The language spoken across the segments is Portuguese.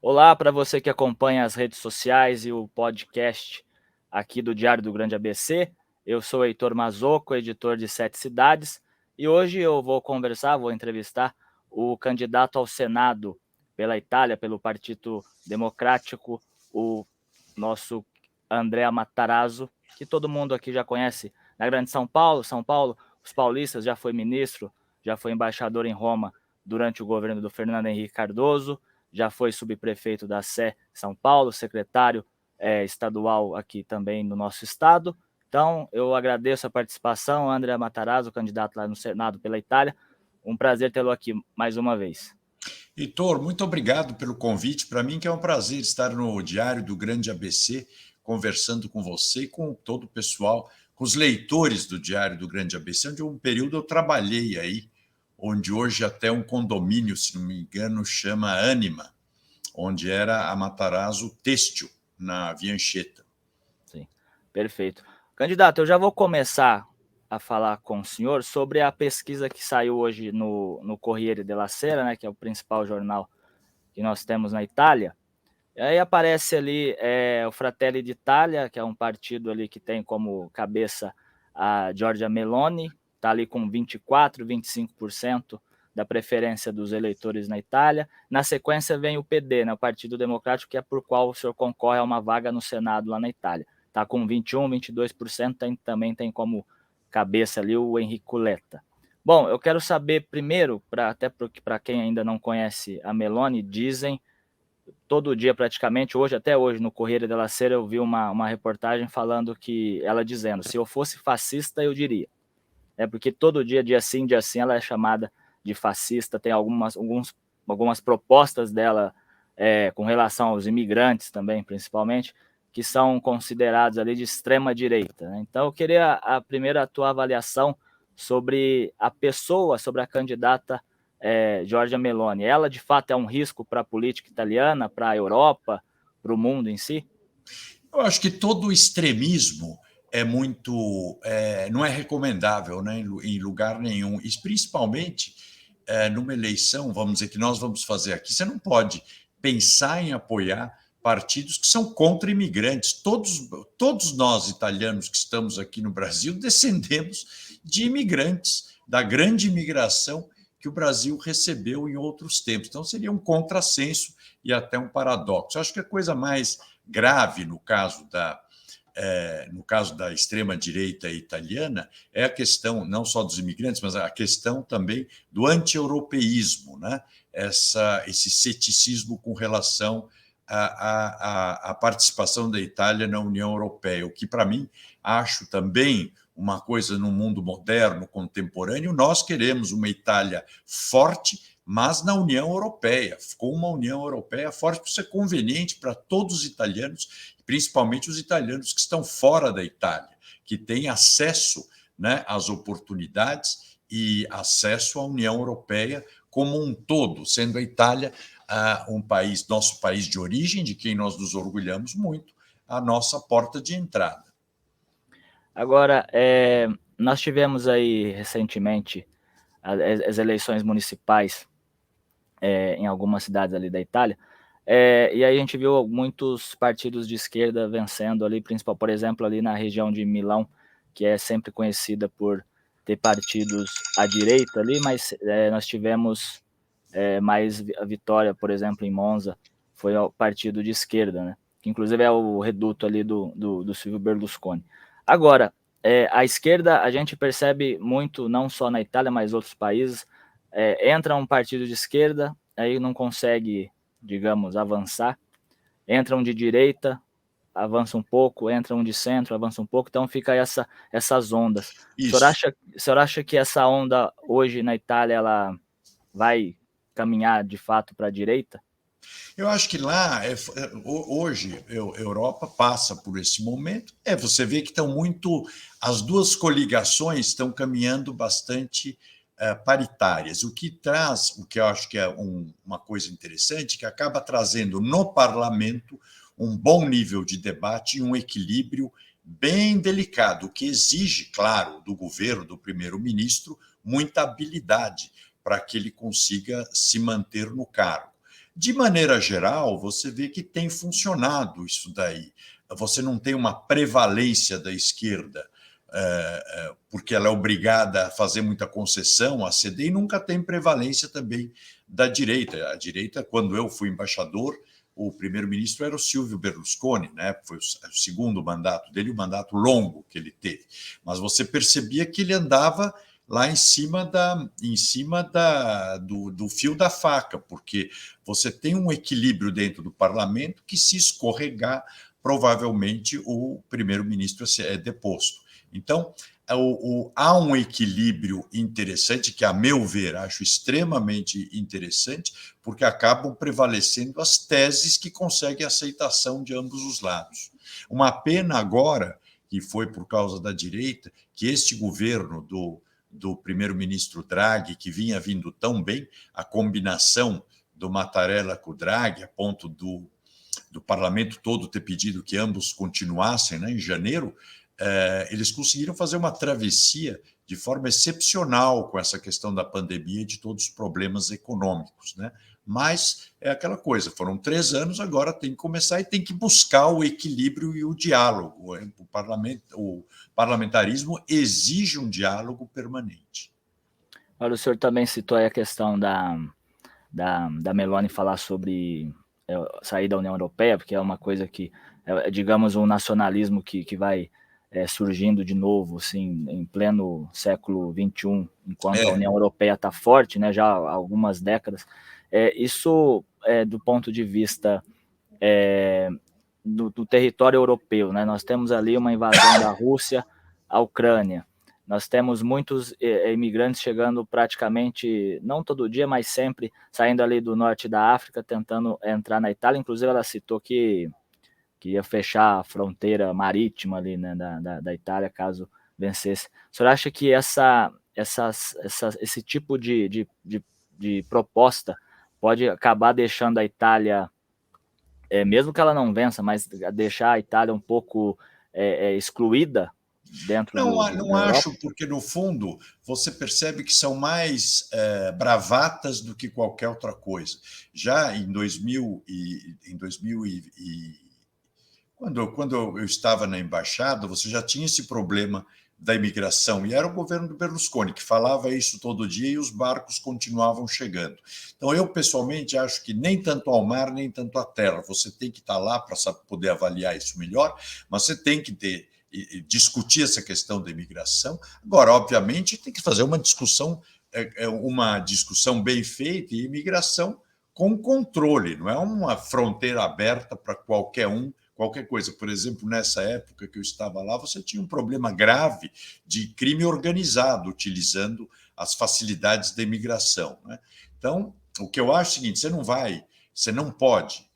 Olá para você que acompanha as redes sociais e o podcast aqui do Diário do Grande ABC. Eu sou Heitor Mazocco, editor de Sete Cidades, e hoje eu vou entrevistar o candidato ao Senado pela Itália, pelo Partito Democrático, o nosso Andrea Matarazzo, que todo mundo aqui já conhece na Grande São Paulo. São Paulo, os paulistas, já foi ministro, já foi embaixador em Roma durante o governo do Fernando Henrique Cardoso, já foi subprefeito da Sé São Paulo, secretário estadual aqui também no nosso estado. Então, eu agradeço a participação, André Matarazzo, candidato lá no Senado pela Itália. Um prazer tê-lo aqui mais uma vez. Heitor, muito obrigado pelo convite. Para mim que é um prazer estar no Diário do Grande ABC, conversando com você e com todo o pessoal, com os leitores do Diário do Grande ABC, onde um período eu trabalhei aí, onde hoje até um condomínio, se não me engano, chama Anima, onde era a Matarazzo Têxtil, na Via Anchieta. Sim, perfeito. Candidato, eu já vou começar a falar com o senhor sobre a pesquisa que saiu hoje no Corriere della Sera, né, que é o principal jornal que nós temos na Itália. E aí aparece ali o Fratelli d'Italia, que é um partido ali que tem como cabeça a Giorgia Meloni, está ali com 24, 25% da preferência dos eleitores na Itália. Na sequência vem o PD, né, o Partido Democrático, que é por qual o senhor concorre a uma vaga no Senado lá na Itália. Está com 21, 22%, também tem como cabeça ali o Enrico Letta. Bom, eu quero saber primeiro, até porque para quem ainda não conhece a Meloni, dizem todo dia praticamente, até hoje no Corriere della Sera eu vi uma reportagem falando que ela dizendo, se eu fosse fascista eu diria, porque todo dia sim, ela é chamada de fascista, tem algumas propostas dela com relação aos imigrantes também, principalmente, que são considerados ali de extrema direita, né? Então eu queria primeiro a tua avaliação sobre a pessoa, sobre a candidata Giorgia Meloni. Ela de fato é um risco para a política italiana, para a Europa, para o mundo em si? Eu acho que todo extremismo não é recomendável, né, em lugar nenhum, e principalmente numa eleição, vamos dizer, que nós vamos fazer aqui. Você não pode pensar em apoiar partidos que são contra imigrantes. Todos nós, italianos que estamos aqui no Brasil, descendemos de imigrantes, da grande imigração que o Brasil recebeu em outros tempos. Então, seria um contrassenso e até um paradoxo. Eu acho que a coisa mais grave no caso da extrema-direita italiana é a questão não só dos imigrantes, mas a questão também do anti-europeísmo, né? Esse ceticismo com relação à participação da Itália na União Europeia, o que, para mim, acho também uma coisa no mundo moderno, contemporâneo. Nós queremos uma Itália forte, mas na União Europeia, com uma União Europeia forte, que isso é conveniente para todos os italianos, principalmente os italianos que estão fora da Itália, que têm acesso, né, às oportunidades e acesso à União Europeia como um todo, sendo a Itália um país, nosso país de origem, de quem nós nos orgulhamos muito, a nossa porta de entrada. Agora, nós tivemos aí recentemente as eleições municipais em algumas cidades ali da Itália, e aí a gente viu muitos partidos de esquerda vencendo ali, principal, por exemplo, ali na região de Milão, que é sempre conhecida por ter partidos à direita ali, mas nós tivemos mais a vitória, por exemplo, em Monza, foi o partido de esquerda, né? Que inclusive é o reduto ali do Silvio Berlusconi. Agora, a esquerda a gente percebe muito, não só na Itália, mas outros países, entra um partido de esquerda, aí não consegue, digamos, avançar, entra um de direita, avança um pouco, entra um de centro, avança um pouco, então fica essas ondas. Isso. O senhor acha que essa onda hoje na Itália ela vai caminhar de fato para a direita? Eu acho que lá, hoje, a Europa passa por esse momento. Você vê que estão muito. As duas coligações estão caminhando bastante paritárias, o que traz, o que eu acho que é uma coisa interessante, que acaba trazendo no parlamento um bom nível de debate e um equilíbrio bem delicado, que exige, claro, do governo, do primeiro-ministro, muita habilidade para que ele consiga se manter no cargo. De maneira geral, você vê que tem funcionado isso daí. Você não tem uma prevalência da esquerda, porque ela é obrigada a fazer muita concessão, a ceder, e nunca tem prevalência também da direita. A direita, quando eu fui embaixador, o primeiro-ministro era o Silvio Berlusconi, né? Foi o segundo mandato dele, o mandato longo que ele teve. Mas você percebia que ele andava lá em cima do fio da faca, porque você tem um equilíbrio dentro do parlamento que, se escorregar, provavelmente o primeiro-ministro é deposto. Então, há um equilíbrio interessante, que, a meu ver, acho extremamente interessante, porque acabam prevalecendo as teses que conseguem aceitação de ambos os lados. Uma pena agora, que foi por causa da direita, que este governo do primeiro-ministro Draghi, que vinha vindo tão bem, a combinação do Mattarella com o Draghi, a ponto do parlamento todo ter pedido que ambos continuassem, né, em janeiro, eles conseguiram fazer uma travessia de forma excepcional com essa questão da pandemia e de todos os problemas econômicos, né? Mas é aquela coisa, foram 3 anos, agora tem que começar e tem que buscar o equilíbrio e o diálogo. O parlamentarismo exige um diálogo permanente. Agora, o senhor também citou aí a questão da Meloni falar sobre sair da União Europeia, porque é uma coisa que, digamos, um nacionalismo que vai surgindo de novo, assim, em pleno século XXI, enquanto a União Europeia está forte, né, já há algumas décadas. Isso, do ponto de vista do território europeu, né? Nós temos ali uma invasão da Rússia à Ucrânia. Nós temos muitos imigrantes chegando praticamente, não todo dia, mas sempre, saindo ali do norte da África, tentando entrar na Itália. Inclusive, ela citou que ia fechar a fronteira marítima ali, né, da Itália, caso vencesse. O senhor acha que esse tipo de proposta pode acabar deixando a Itália, mesmo que ela não vença, mas deixar a Itália um pouco excluída dentro Não, da não Europa? acho, porque, no fundo, você percebe que são mais bravatas do que qualquer outra coisa. Já em 2000 quando eu estava na embaixada, você já tinha esse problema da imigração, e era o governo do Berlusconi que falava isso todo dia, e os barcos continuavam chegando. Então, eu, pessoalmente, acho que nem tanto ao mar, nem tanto à terra. Você tem que estar lá para poder avaliar isso melhor, mas você tem que discutir essa questão da imigração. Agora, obviamente, tem que fazer uma discussão bem feita, e imigração com controle, não é uma fronteira aberta para qualquer coisa. Por exemplo, nessa época que eu estava lá, você tinha um problema grave de crime organizado, utilizando as facilidades da imigração, né? Então, o que eu acho é o seguinte: você não pode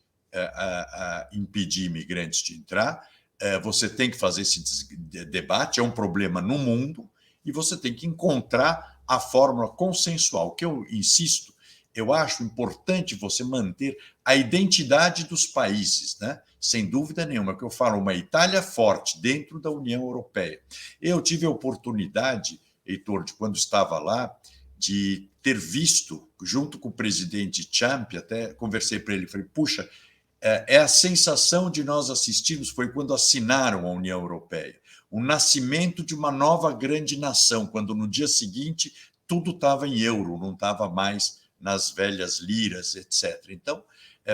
impedir imigrantes de entrar, você tem que fazer esse debate, é um problema no mundo, e você tem que encontrar a fórmula consensual. O que eu insisto, eu acho importante você manter a identidade dos países, né? Sem dúvida nenhuma, que eu falo, uma Itália forte dentro da União Europeia. Eu tive a oportunidade, Heitor, de quando estava lá, de ter visto, junto com o presidente Ciampi, até conversei para ele, falei, puxa, a sensação de nós assistirmos foi quando assinaram a União Europeia, o nascimento de uma nova grande nação, quando no dia seguinte tudo estava em euro, não estava mais nas velhas liras, etc. Então,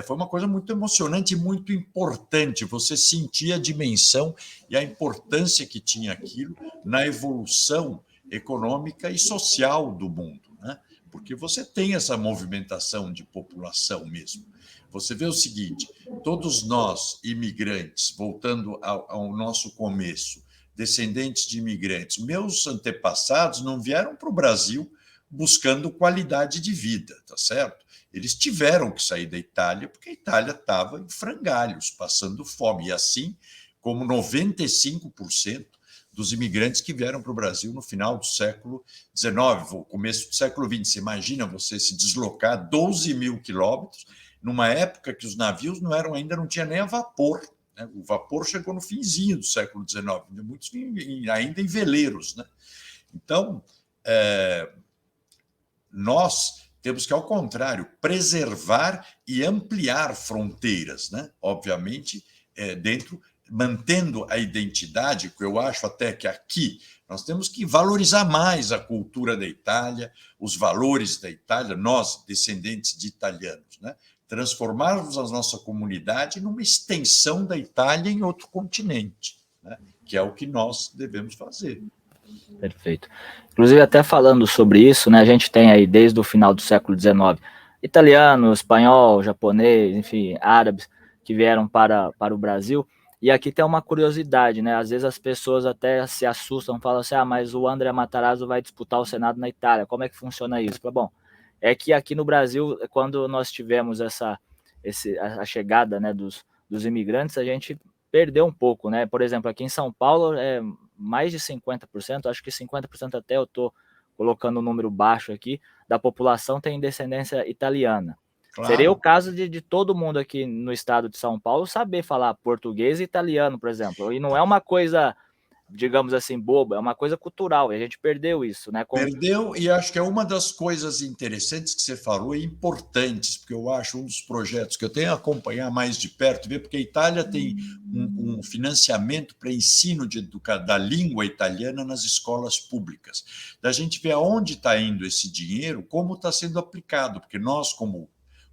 foi uma coisa muito emocionante e muito importante. Você sentia a dimensão e a importância que tinha aquilo na evolução econômica e social do mundo, né? Porque você tem essa movimentação de população mesmo. Você vê o seguinte: todos nós, imigrantes, voltando ao nosso começo, descendentes de imigrantes, meus antepassados não vieram para o Brasil buscando qualidade de vida, tá certo? Eles tiveram que sair da Itália, porque a Itália estava em frangalhos, passando fome. E assim como 95% dos imigrantes que vieram para o Brasil no final do século XIX, no começo do século XX. Você imagina você se deslocar 12 mil quilômetros, numa época que os navios ainda não tinha nem a vapor, né? O vapor chegou no finzinho do século XIX, muitos ainda em veleiros, né? Então, nós temos que, ao contrário, preservar e ampliar fronteiras, né? Obviamente, dentro, mantendo a identidade, que eu acho até que aqui nós temos que valorizar mais a cultura da Itália, os valores da Itália, nós, descendentes de italianos, né? Transformarmos a nossa comunidade numa extensão da Itália em outro continente, né? Que é o que nós devemos fazer. Perfeito. Inclusive, até falando sobre isso, né, a gente tem aí, desde o final do século XIX, italiano, espanhol, japonês, enfim, árabes, que vieram para o Brasil. E aqui tem uma curiosidade, né? Às vezes as pessoas até se assustam, falam assim, mas o André Matarazzo vai disputar o Senado na Itália, como é que funciona isso? Bom, é que aqui no Brasil, quando nós tivemos a chegada, né, dos imigrantes, a gente perdeu um pouco, né? Por exemplo, aqui em São Paulo, mais de 50%, acho que 50% até eu estou colocando um número baixo aqui, da população tem descendência italiana. Seria o Claro. caso de todo mundo aqui no estado de São Paulo saber falar português e italiano, por exemplo. E não é uma coisa, digamos assim, boba, é uma coisa cultural, e a gente perdeu isso, né? Perdeu, e acho que é uma das coisas interessantes que você falou e importantes, porque eu acho um dos projetos que eu tenho a acompanhar mais de perto, ver, porque a Itália tem um financiamento para ensino da língua italiana nas escolas públicas. Da gente ver aonde está indo esse dinheiro, como está sendo aplicado, porque nós, como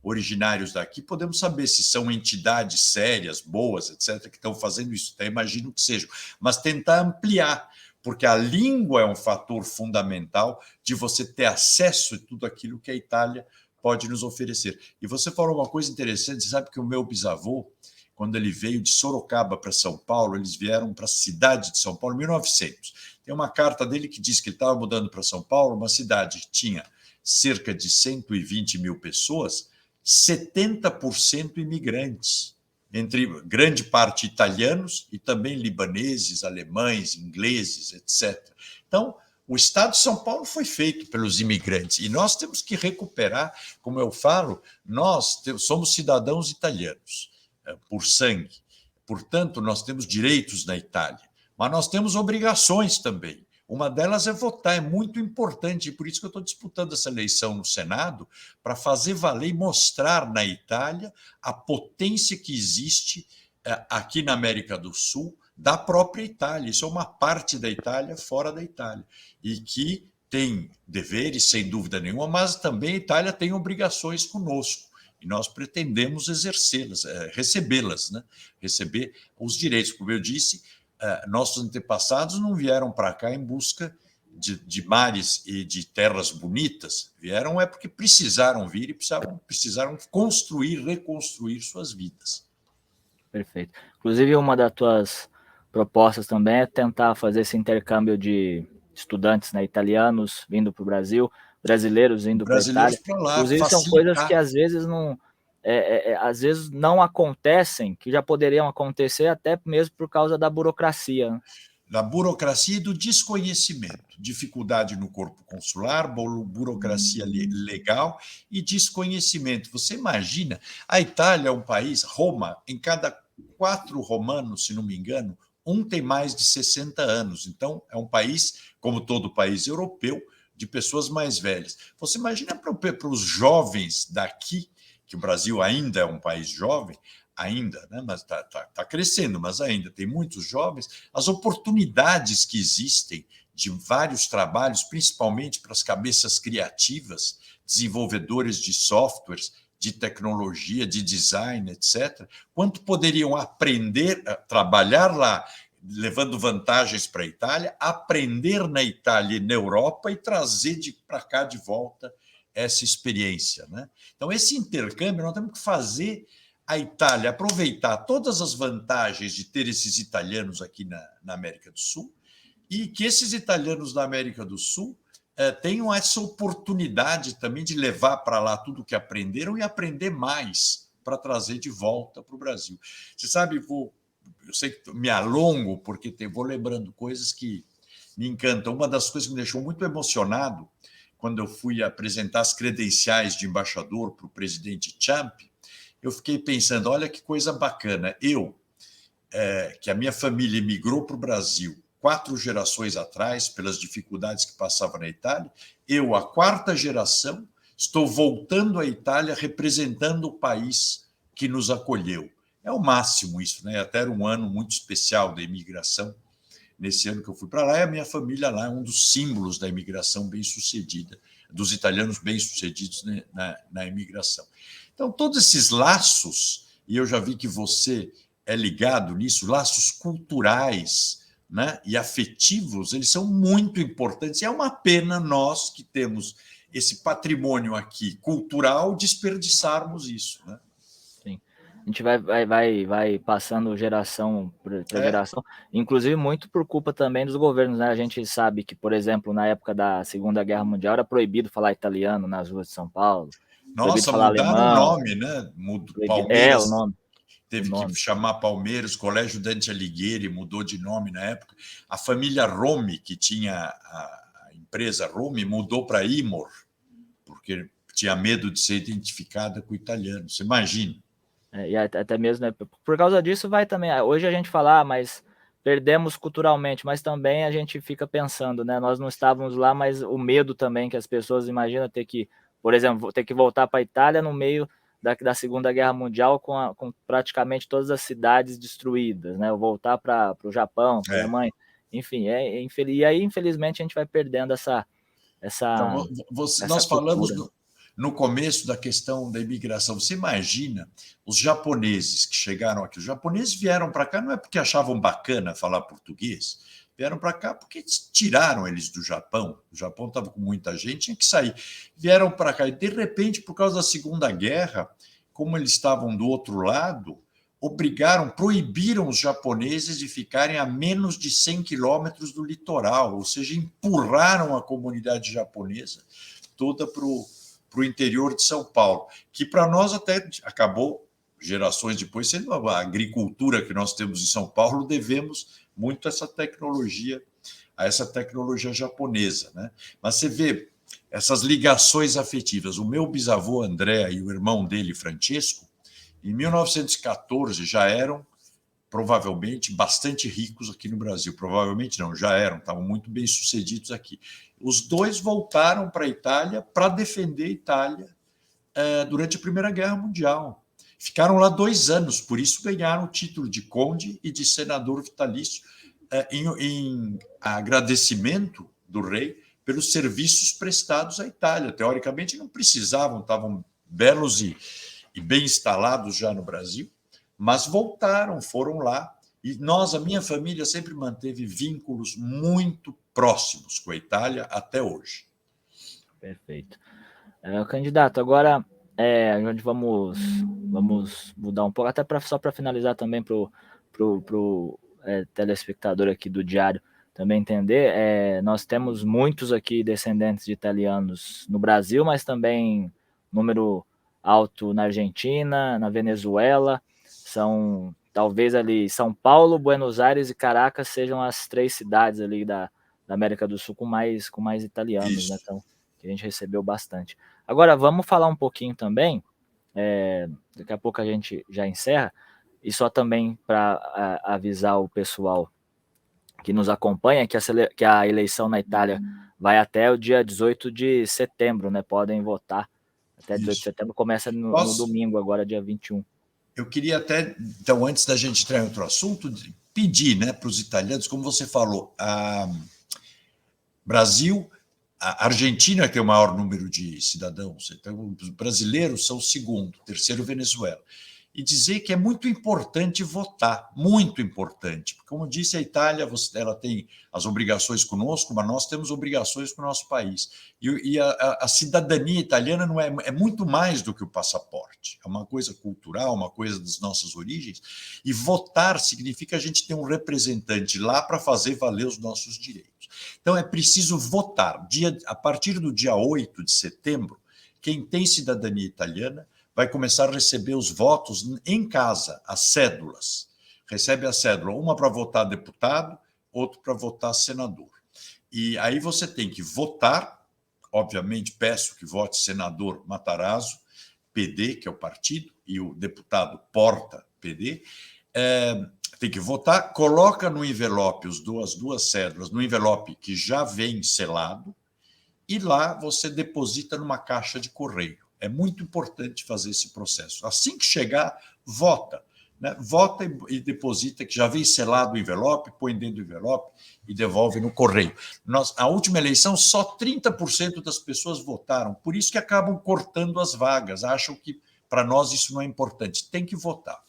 originários daqui, podemos saber se são entidades sérias, boas, etc., que estão fazendo isso. Até imagino que sejam, mas tentar ampliar, porque a língua é um fator fundamental de você ter acesso a tudo aquilo que a Itália pode nos oferecer. E você falou uma coisa interessante, você sabe que o meu bisavô, quando ele veio de Sorocaba para São Paulo, eles vieram para a cidade de São Paulo em 1900. Tem uma carta dele que diz que ele estava mudando para São Paulo, uma cidade que tinha cerca de 120 mil pessoas, 70% imigrantes, entre grande parte italianos e também libaneses, alemães, ingleses, etc. Então, o Estado de São Paulo foi feito pelos imigrantes e nós temos que recuperar, como eu falo, nós somos cidadãos italianos por sangue, portanto, nós temos direitos na Itália, mas nós temos obrigações também. Uma delas é votar, é muito importante, e por isso que eu estou disputando essa eleição no Senado, para fazer valer e mostrar na Itália a potência que existe aqui na América do Sul, da própria Itália. Isso é uma parte da Itália fora da Itália, e que tem deveres, sem dúvida nenhuma, mas também a Itália tem obrigações conosco, e nós pretendemos exercê-las, recebê-las, né? Receber os direitos. Como eu disse, nossos antepassados não vieram para cá em busca de mares e de terras bonitas, vieram porque precisaram vir e precisaram construir, reconstruir suas vidas. Perfeito. Inclusive, uma das tuas propostas também é tentar fazer esse intercâmbio de estudantes, né, italianos vindo para o Brasil, brasileiros indo para a Brasileiros Itália. para lá, Inclusive, são coisas que facilitar. às vezes não acontecem, que já poderiam acontecer até mesmo por causa da burocracia, né? Da burocracia e do desconhecimento, dificuldade no corpo consular, burocracia legal e desconhecimento. Você imagina, a Itália é um país, Roma, em cada 4 romanos, se não me engano, um tem mais de 60 anos. Então, é um país, como todo país europeu, de pessoas mais velhas. Você imagina para os jovens daqui, que o Brasil ainda é um país jovem, ainda, né? Mas está crescendo, mas ainda tem muitos jovens, as oportunidades que existem de vários trabalhos, principalmente para as cabeças criativas, desenvolvedores de softwares, de tecnologia, de design, etc., quanto poderiam aprender a trabalhar lá, levando vantagens para a Itália, aprender na Itália e na Europa e trazer para cá de volta essa experiência, né? Então, esse intercâmbio nós temos que fazer a Itália aproveitar todas as vantagens de ter esses italianos aqui na América do Sul e que esses italianos da América do Sul tenham essa oportunidade também de levar para lá tudo o que aprenderam e aprender mais para trazer de volta para o Brasil. Você sabe, eu sei que me alongo porque vou lembrando coisas que me encantam. Uma das coisas que me deixou muito emocionado quando eu fui apresentar as credenciais de embaixador para o presidente Trump, eu fiquei pensando, olha que coisa bacana, que a minha família emigrou para o Brasil 4 gerações atrás, pelas dificuldades que passava na Itália, eu, a 4ª geração, Estou voltando à Itália representando o país que nos acolheu. É o máximo isso, né? Até era um ano muito especial da imigração. Nesse ano que eu fui para lá, e a minha família lá é um dos símbolos da imigração bem-sucedida, dos italianos bem-sucedidos, né, na imigração. Então, todos esses laços, e eu já vi que você é ligado nisso, laços culturais, né, e afetivos, eles são muito importantes. E é uma pena nós que temos esse patrimônio aqui cultural desperdiçarmos isso, né? Sim. A gente vai passando geração para geração, inclusive muito por culpa também dos governos, né? A gente sabe que, por exemplo, na época da Segunda Guerra Mundial era proibido falar italiano nas ruas de São Paulo, proibido Nossa, falar mudaram o alemão, nome, né? o Palmeiras nome, o teve que nome. chamar Palmeiras, Colégio Dante Alighieri mudou de nome na época. A família Romi, que tinha a empresa Romi, mudou para Imor, porque tinha medo de ser identificada com o italiano. Você imagina? E até mesmo, né, por causa disso vai também. Hoje a gente fala, mas perdemos culturalmente, mas também a gente fica pensando, né? Nós não estávamos lá, mas o medo também que as pessoas imaginam ter que, por exemplo, ter que voltar para a Itália no meio da Segunda Guerra Mundial com praticamente todas as cidades destruídas, né? Ou voltar para o Japão, para a É. Alemanha, enfim, e aí infelizmente a gente vai perdendo Então, essa nós falamos cultura. no começo da questão da imigração. Você imagina os japoneses que chegaram aqui? Os japoneses vieram para cá não é porque achavam bacana falar português, vieram para cá porque tiraram eles do Japão. O Japão estava com muita gente, tinha que sair. Vieram para cá e, de repente, por causa da Segunda Guerra, como eles estavam do outro lado, proibiram os japoneses de ficarem a menos de 100 quilômetros do litoral, ou seja, empurraram a comunidade japonesa toda para o interior de São Paulo, que para nós até acabou, gerações depois, sendo a agricultura que nós temos em São Paulo, devemos muito a essa tecnologia japonesa, né? Mas você vê essas ligações afetivas. O meu bisavô André e o irmão dele, Francesco, em 1914 já eram provavelmente bastante ricos aqui no Brasil. Provavelmente não, já eram, estavam muito bem sucedidos aqui. Os dois voltaram para a Itália para defender a Itália durante a Primeira Guerra Mundial. Ficaram lá 2 anos, por isso ganharam o título de conde e de senador vitalício, em agradecimento do rei pelos serviços prestados à Itália. Teoricamente não precisavam, estavam belos e bem instalados já no Brasil, mas voltaram, foram lá. E nós, a minha família, sempre manteve vínculos muito próximos com a Itália até hoje. Perfeito. Candidato, agora a gente vamos mudar um pouco, até só para finalizar também para o telespectador aqui do Diário também entender. Nós temos muitos aqui descendentes de italianos no Brasil, mas também número alto na Argentina, na Venezuela. São talvez ali São Paulo, Buenos Aires e Caracas sejam as 3 cidades ali da América do Sul com mais italianos, né? Isso. Então, que a gente recebeu bastante. Agora, vamos falar um pouquinho também, daqui a pouco a gente já encerra, e só também para avisar o pessoal que nos acompanha que a eleição na Itália vai até o dia 18 de setembro, né? Podem votar até 18 de setembro, começa no domingo, agora dia 21. Eu queria até, então, antes da gente entrar em outro assunto, pedir, né, para os italianos, como você falou, Brasil, a Argentina tem o maior número de cidadãos, então os brasileiros são o segundo, terceiro Venezuela. E dizer que é muito importante votar, muito importante. Porque, como disse, a Itália ela tem as obrigações conosco, mas nós temos obrigações com o nosso país. E a cidadania italiana não é muito mais do que o passaporte. É uma coisa cultural, uma coisa das nossas origens. E votar significa a gente ter um representante lá para fazer valer os nossos direitos. Então, é preciso votar. A partir do dia 8 de setembro, quem tem cidadania italiana vai começar a receber os votos em casa, as cédulas. Recebe a cédula, uma para votar deputado, outro para votar senador. E aí você tem que votar, obviamente peço que vote senador Matarazzo, PD, que é o partido, e o deputado Porta, PD, tem que votar, coloca no envelope as duas cédulas, no envelope que já vem selado, e lá você deposita numa caixa de correio. É muito importante fazer esse processo. Assim que chegar, vota. Né? Vota e deposita, que já vem selado o envelope, põe dentro do envelope e devolve no correio. A última eleição, só 30% das pessoas votaram, por isso que acabam cortando as vagas, acham que para nós isso não é importante. Tem que votar.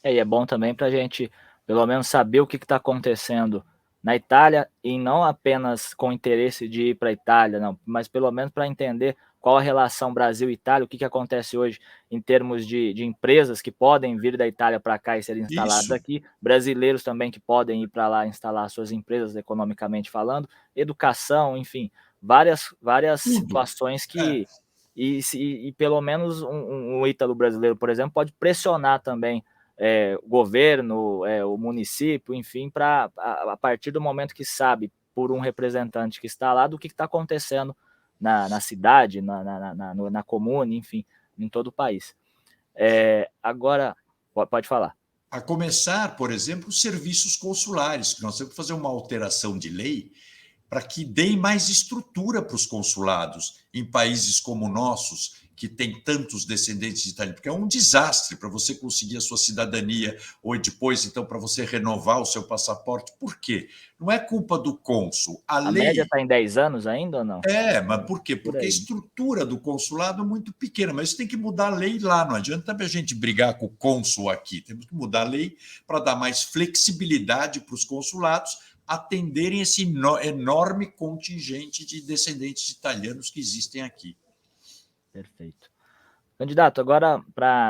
E é bom também para a gente, pelo menos, saber o que está acontecendo na Itália, e não apenas com interesse de ir para a Itália, não, mas pelo menos para entender qual a relação Brasil-Itália, o que acontece hoje em termos de empresas que podem vir da Itália para cá e serem instaladas Isso. aqui, brasileiros também que podem ir para lá instalar suas empresas, economicamente falando, educação, enfim, várias Tudo. situações que... E pelo menos um ítalo brasileiro, por exemplo, pode pressionar também o governo, o município, enfim, para a partir do momento que sabe, por um representante que está lá, do que está acontecendo na cidade, na comune, enfim, em todo o país. Agora, pode falar. A começar, por exemplo, os serviços consulares, que nós temos que fazer uma alteração de lei para que deem mais estrutura para os consulados em países como nossos, que tem tantos descendentes de italianos, porque é um desastre para você conseguir a sua cidadania, ou depois, então, para você renovar o seu passaporte. Por quê? Não é culpa do cônsul. A média lei... está em 10 anos ainda ou não? Mas por quê? Por Porque a aí. estrutura do consulado é muito pequena, mas isso tem que mudar a lei lá. Não adianta a gente brigar com o cônsul aqui. Temos que mudar a lei para dar mais flexibilidade para os consulados atenderem esse enorme contingente de descendentes de italianos que existem aqui. Perfeito. Candidato, agora,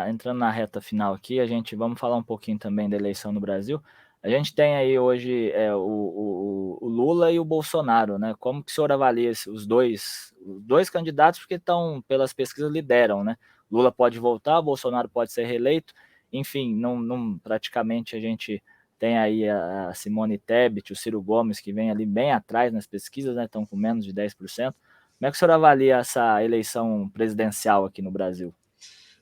entrando na reta final aqui, vamos falar um pouquinho também da eleição no Brasil. A gente tem aí hoje o Lula e o Bolsonaro, né? Como que o senhor avalia os dois candidatos, porque estão, pelas pesquisas, lideram, né? Lula pode voltar, Bolsonaro pode ser reeleito, enfim, praticamente a gente tem aí a Simone Tebet, o Ciro Gomes, que vem ali bem atrás nas pesquisas, né? Estão com menos de 10%. Como é que o senhor avalia essa eleição presidencial aqui no Brasil?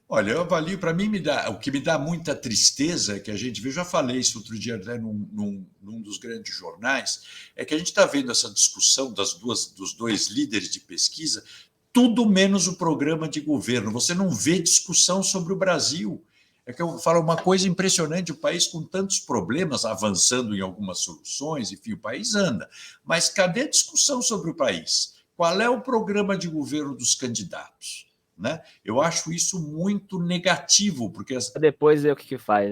Olha, eu avalio, para mim, o que me dá muita tristeza é que a gente vê, eu já falei isso outro dia até num dos grandes jornais, é que a gente está vendo essa discussão dos dois líderes de pesquisa, tudo menos o programa de governo. Você não vê discussão sobre o Brasil. É que eu falo uma coisa impressionante, o país com tantos problemas, avançando em algumas soluções, enfim, o país anda. Mas cadê a discussão sobre o país? Qual é o programa de governo dos candidatos? Né? Eu acho isso muito negativo, porque depois ver o que faz,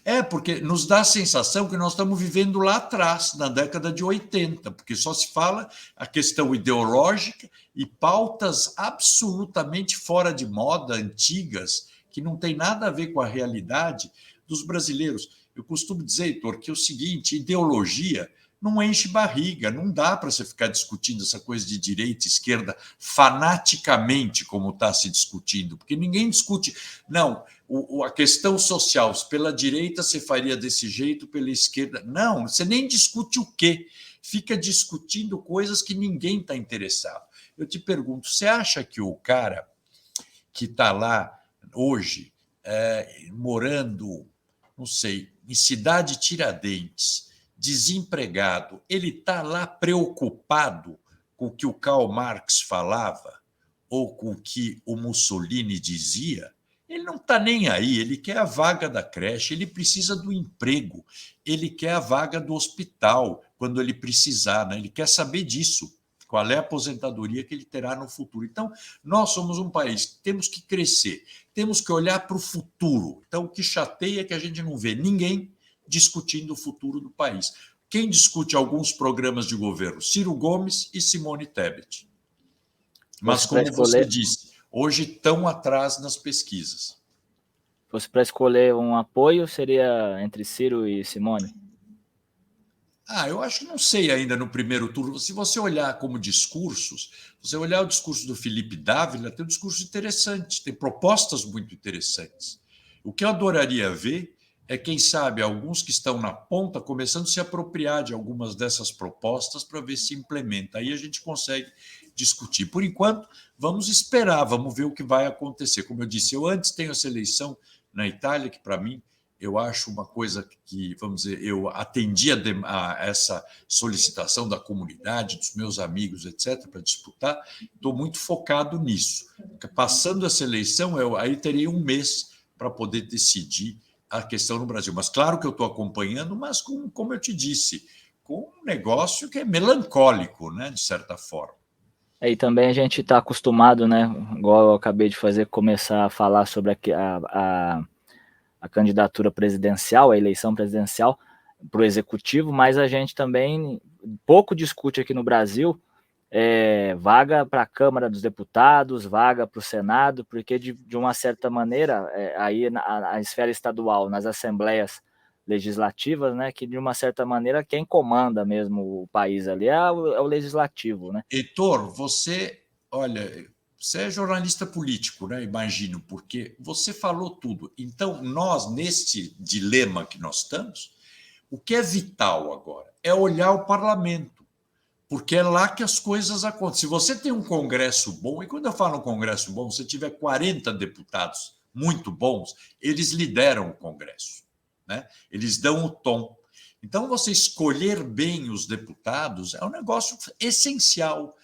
né? Porque nos dá a sensação que nós estamos vivendo lá atrás, na década de 80, porque só se fala a questão ideológica e pautas absolutamente fora de moda, antigas, que não tem nada a ver com a realidade dos brasileiros. Eu costumo dizer, Heitor, que é o seguinte: ideologia não enche barriga, não dá para você ficar discutindo essa coisa de direita e esquerda fanaticamente, como está se discutindo, porque ninguém discute. Não, a questão social, pela direita você faria desse jeito, pela esquerda. Não, você nem discute o quê? Fica discutindo coisas que ninguém está interessado. Eu te pergunto, você acha que o cara que está lá hoje, morando, não sei, em Cidade Tiradentes, desempregado, ele está lá preocupado com o que o Karl Marx falava ou com o que o Mussolini dizia? Ele não está nem aí, ele quer a vaga da creche, ele precisa do emprego, ele quer a vaga do hospital quando ele precisar, né? Ele quer saber disso, qual é a aposentadoria que ele terá no futuro. Então, nós somos um país que temos que crescer, temos que olhar para o futuro. Então, o que chateia é que a gente não vê ninguém discutindo o futuro do país. Quem discute alguns programas de governo? Ciro Gomes e Simone Tebet. Mas, como você disse, hoje estão atrás nas pesquisas. Fosse para escolher um apoio, seria entre Ciro e Simone? Eu acho que não sei ainda no primeiro turno. Se você olhar como discursos, você olhar o discurso do Felipe Dávila, tem um discurso interessante, tem propostas muito interessantes. O que eu adoraria ver é, quem sabe, alguns que estão na ponta começando a se apropriar de algumas dessas propostas para ver se implementa. Aí a gente consegue discutir. Por enquanto, vamos esperar, vamos ver o que vai acontecer. Como eu disse, eu antes tenho essa eleição na Itália, que para mim eu acho uma coisa que, vamos dizer, eu atendi a essa solicitação da comunidade, dos meus amigos, etc., para disputar, estou muito focado nisso. Passando essa eleição, eu aí teria um mês para poder decidir a questão no Brasil. Mas claro que eu estou acompanhando, mas como eu te disse, com um negócio que é melancólico, né, de certa forma. E também a gente está acostumado, né, igual eu acabei de fazer, começar a falar sobre a candidatura presidencial, a eleição presidencial para o executivo, mas a gente também pouco discute aqui no Brasil vaga para a Câmara dos Deputados, vaga para o Senado, porque de uma certa maneira, aí na esfera estadual, nas assembleias legislativas, né, que de uma certa maneira quem comanda mesmo o país ali é o legislativo, né? Heitor, olha, você é jornalista político, né? Imagino, porque você falou tudo. Então, nós, neste dilema que nós estamos, o que é vital agora é olhar o parlamento, porque é lá que as coisas acontecem. Se você tem um Congresso bom, e quando eu falo um Congresso bom, se tiver 40 deputados muito bons, eles lideram o Congresso, né? Eles dão o tom. Então, você escolher bem os deputados é um negócio essencial,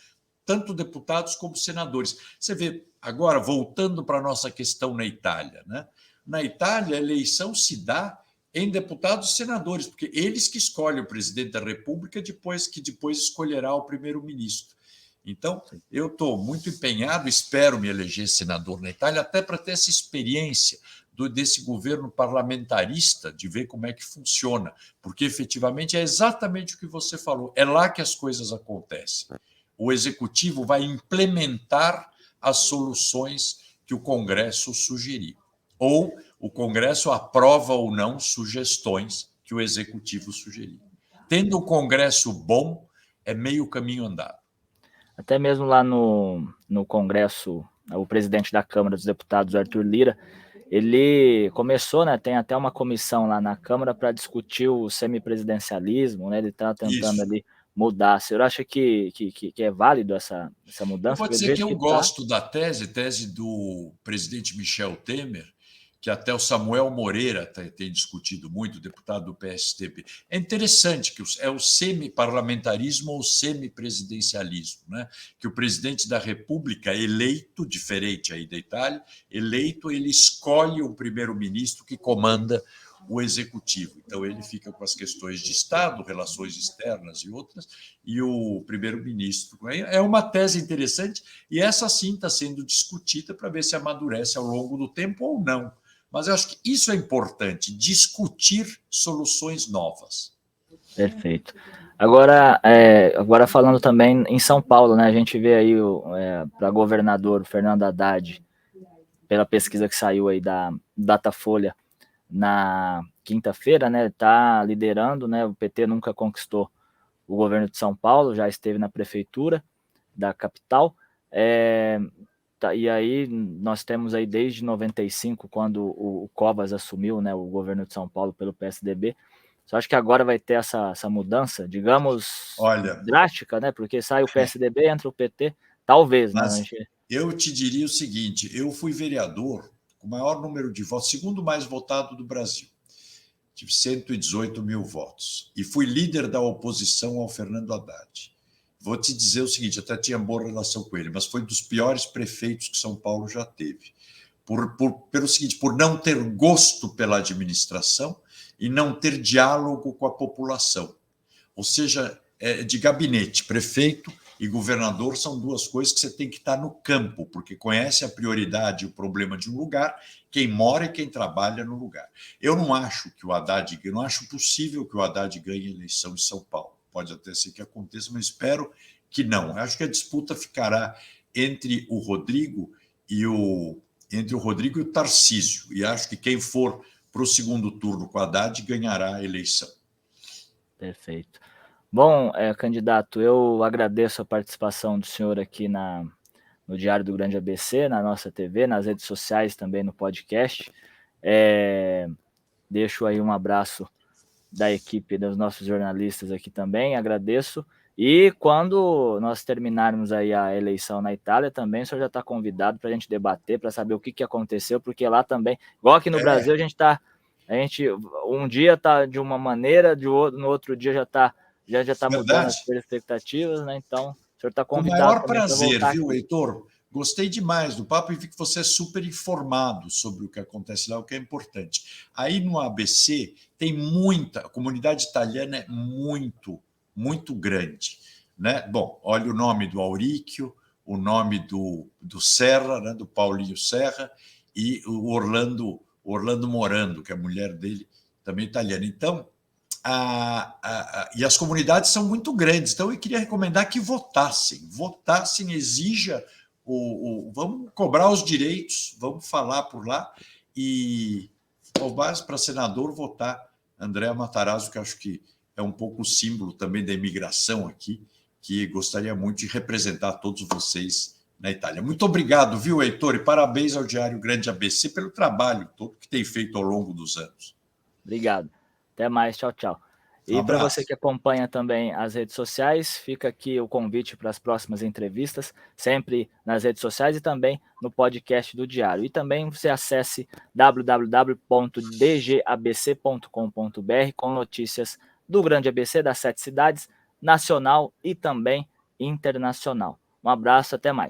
tanto deputados como senadores. Você vê, agora, voltando para a nossa questão na Itália, né? Na Itália, a eleição se dá em deputados e senadores, porque eles que escolhem o presidente da República, que depois escolherá o primeiro-ministro. Então, eu estou muito empenhado, espero me eleger senador na Itália, até para ter essa experiência desse governo parlamentarista, de ver como é que funciona, porque efetivamente é exatamente o que você falou, é lá que as coisas acontecem. O executivo vai implementar as soluções que o Congresso sugerir. Ou o Congresso aprova ou não sugestões que o executivo sugerir. Tendo o Congresso bom, é meio caminho andado. Até mesmo lá no Congresso, o presidente da Câmara dos Deputados, Arthur Lira, ele começou, né, tem até uma comissão lá na Câmara para discutir o semipresidencialismo, né, ele está tentando Isso. ali mudar. O senhor acha que é válido essa Eu mudança? vou Porque do dizer que jeito eu que está... gosto da tese do presidente Michel Temer, que até o Samuel Moreira tem discutido muito, deputado do PSDB. É interessante que é o semi-parlamentarismo ou semi-presidencialismo, né? Que o presidente da República, eleito, diferente aí da Itália, eleito, ele escolhe um primeiro-ministro que comanda o executivo. Então, ele fica com as questões de Estado, relações externas e outras, e o primeiro-ministro. É uma tese interessante, e essa sim está sendo discutida para ver se amadurece ao longo do tempo ou não. Mas eu acho que isso é importante, discutir soluções novas. Perfeito. Agora falando também em São Paulo, né? A gente vê aí para governador Fernando Haddad, pela pesquisa que saiu aí da Datafolha na quinta-feira, né? Está liderando, né? O PT nunca conquistou o governo de São Paulo, já esteve na prefeitura da capital. E aí nós temos aí desde 95, quando o Covas assumiu, né, o governo de São Paulo pelo PSDB. Só acho que agora vai ter essa mudança, digamos, drástica, né? Porque sai o PSDB, entra o PT, talvez, né? Mas eu te diria o seguinte: eu fui vereador com o maior número de votos, segundo mais votado do Brasil. Tive 118 mil votos. E fui líder da oposição ao Fernando Haddad. Vou te dizer o seguinte: até tinha boa relação com ele, mas foi um dos piores prefeitos que São Paulo já teve. Pelo seguinte, por não ter gosto pela administração e não ter diálogo com a população. Ou seja, de gabinete, prefeito e governador são duas coisas que você tem que estar no campo, porque conhece a prioridade e o problema de um lugar, quem mora e quem trabalha no lugar. Eu não acho que o Haddad, eu não acho possível que o Haddad ganhe a eleição em São Paulo. Pode até ser que aconteça, mas espero que não. Eu acho que a disputa ficará entre o Rodrigo e o Tarcísio. E acho que quem for para o segundo turno com o Haddad ganhará a eleição. Perfeito. Bom, candidato, eu agradeço a participação do senhor aqui no Diário do Grande ABC, na nossa TV, nas redes sociais, também no podcast. Deixo aí um abraço da equipe dos nossos jornalistas aqui também, agradeço. E quando nós terminarmos aí a eleição na Itália, também o senhor já está convidado para a gente debater, para saber o que aconteceu, porque lá também, igual aqui no Brasil, a gente está A gente, um dia está de uma maneira, no outro dia já está mudando Verdade. as expectativas, né? Então, o senhor está Com o convidado maior também para prazer, voltar viu, aqui. Heitor? Gostei demais do papo e vi que você é super informado sobre o que acontece lá, o que é importante. Aí no ABC tem muita, a comunidade italiana é muito grande, né? Bom, olha o nome do Auríquio, o nome do Serra, né? Do Paulinho Serra, e o Orlando Morando, que é a mulher dele, também italiana. Então, e as comunidades são muito grandes, então eu queria recomendar que votassem, exija vamos cobrar os direitos, vamos falar por lá e para senador votar Andréa Matarazzo, que acho que é um pouco o símbolo também da imigração aqui, que gostaria muito de representar todos vocês na Itália. Muito obrigado, viu, Heitor? E parabéns ao Diário Grande ABC pelo trabalho todo que tem feito ao longo dos anos. Obrigado. Até mais. Tchau, tchau. Um E para você abraço. que acompanha também as redes sociais, fica aqui o convite para as próximas entrevistas, sempre nas redes sociais e também no podcast do Diário. E também você acesse www.dgabc.com.br com notícias do Grande ABC, das 7 cidades, nacional e também internacional. Um abraço, até mais.